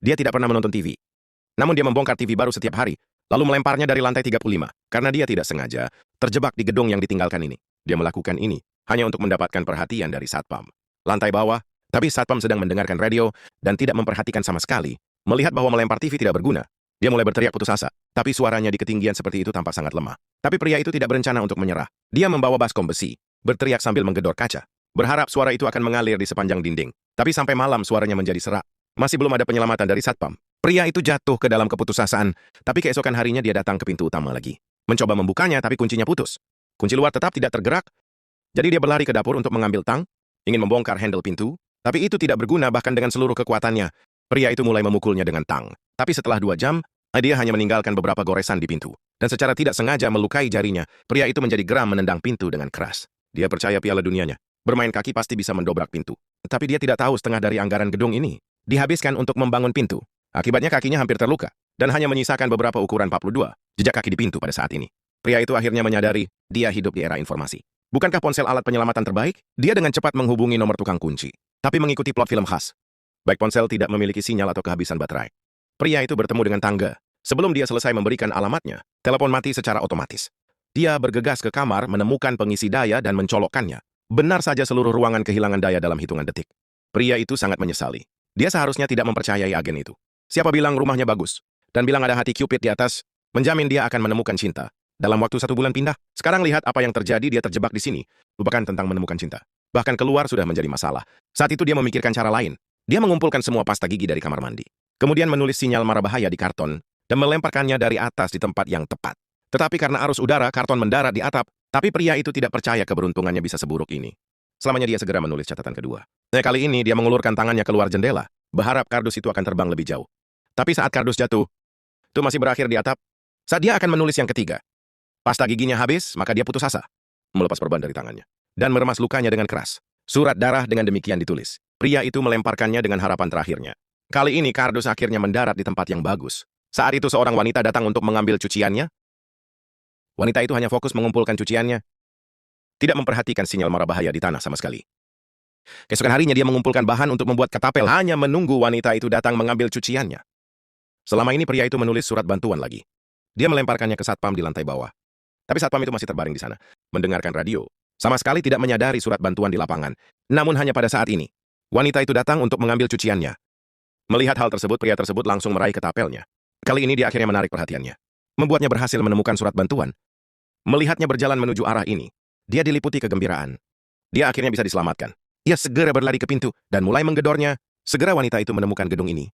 Dia tidak pernah menonton TV. Namun dia membongkar TV baru setiap hari, lalu melemparnya dari lantai 35. Karena dia tidak sengaja terjebak di gedung yang ditinggalkan ini. Dia melakukan ini hanya untuk mendapatkan perhatian dari satpam. Lantai bawah, tapi satpam sedang mendengarkan radio dan tidak memperhatikan sama sekali. Melihat bahwa melempar TV tidak berguna, dia mulai berteriak putus asa. Tapi suaranya di ketinggian seperti itu tampak sangat lemah. Tapi pria itu tidak berencana untuk menyerah. Dia membawa baskom besi, berteriak sambil menggedor kaca. Berharap suara itu akan mengalir di sepanjang dinding. Tapi sampai malam suaranya menjadi serak. Masih belum ada penyelamatan dari satpam. Pria itu jatuh ke dalam keputusasaan, tapi keesokan harinya dia datang ke pintu utama lagi. Mencoba membukanya, tapi kuncinya putus. Kunci luar tetap tidak tergerak, jadi dia berlari ke dapur untuk mengambil tang, ingin membongkar handle pintu, tapi itu tidak berguna bahkan dengan seluruh kekuatannya. Pria itu mulai memukulnya dengan tang. Tapi setelah 2 jam, dia hanya meninggalkan beberapa goresan di pintu. Dan secara tidak sengaja melukai jarinya, pria itu menjadi geram menendang pintu dengan keras. Dia percaya piala dunianya. Bermain kaki pasti bisa mendobrak pintu. Tapi dia tidak tahu setengah dari anggaran gedung ini dihabiskan untuk membangun pintu. Akibatnya kakinya hampir terluka, dan hanya menyisakan beberapa ukuran 42 jejak kaki di pintu pada saat ini. Pria itu akhirnya menyadari, dia hidup di era informasi. Bukankah ponsel alat penyelamatan terbaik? Dia dengan cepat menghubungi nomor tukang kunci, tapi mengikuti plot film khas. Baik ponsel tidak memiliki sinyal atau kehabisan baterai. Pria itu bertemu dengan tangga. Sebelum dia selesai memberikan alamatnya, telepon mati secara otomatis. Dia bergegas ke kamar, menemukan pengisi daya dan mencolokkannya. Benar saja seluruh ruangan kehilangan daya dalam hitungan detik. Pria itu sangat menyesali. Dia seharusnya tidak mempercayai agen itu. Siapa bilang rumahnya bagus? Dan bilang ada hati Cupid di atas, menjamin dia akan menemukan cinta. Dalam waktu 1 bulan pindah. Sekarang lihat apa yang terjadi, dia terjebak di sini. Lupakan tentang menemukan cinta. Bahkan keluar sudah menjadi masalah. Saat itu dia memikirkan cara lain. Dia mengumpulkan semua pasta gigi dari kamar mandi. Kemudian menulis sinyal mara bahaya di karton dan melemparkannya dari atas di tempat yang tepat. Tetapi karena arus udara, karton mendarat di atap. Tapi pria itu tidak percaya keberuntungannya bisa seburuk ini. Selamanya dia segera menulis catatan kedua. Nah, kali ini dia mengulurkan tangannya keluar jendela, berharap kardus itu akan terbang lebih jauh. Tapi saat kardus jatuh, itu masih berakhir di atap. Saat dia akan menulis yang ketiga, pasta giginya habis, maka dia putus asa. Melepas perban dari tangannya. Dan meremas lukanya dengan keras. Surat darah dengan demikian ditulis. Pria itu melemparkannya dengan harapan terakhirnya. Kali ini kardus akhirnya mendarat di tempat yang bagus. Saat itu seorang wanita datang untuk mengambil cuciannya. Wanita itu hanya fokus mengumpulkan cuciannya. Tidak memperhatikan sinyal mara bahaya di tanah sama sekali. Keesokan harinya dia mengumpulkan bahan untuk membuat ketapel, hanya menunggu wanita itu datang mengambil cuciannya. Selama ini pria itu menulis surat bantuan lagi. Dia melemparkannya ke satpam di lantai bawah. Tapi satpam itu masih terbaring di sana, mendengarkan radio. Sama sekali tidak menyadari surat bantuan di lapangan. Namun hanya pada saat ini, wanita itu datang untuk mengambil cuciannya. Melihat hal tersebut, pria tersebut langsung meraih ketapelnya. Kali ini dia akhirnya menarik perhatiannya. Membuatnya berhasil menemukan surat bantuan. Melihatnya berjalan menuju arah ini, dia diliputi kegembiraan. Dia akhirnya bisa diselamatkan. Ia segera berlari ke pintu dan mulai menggedornya. Segera wanita itu menemukan gedung ini.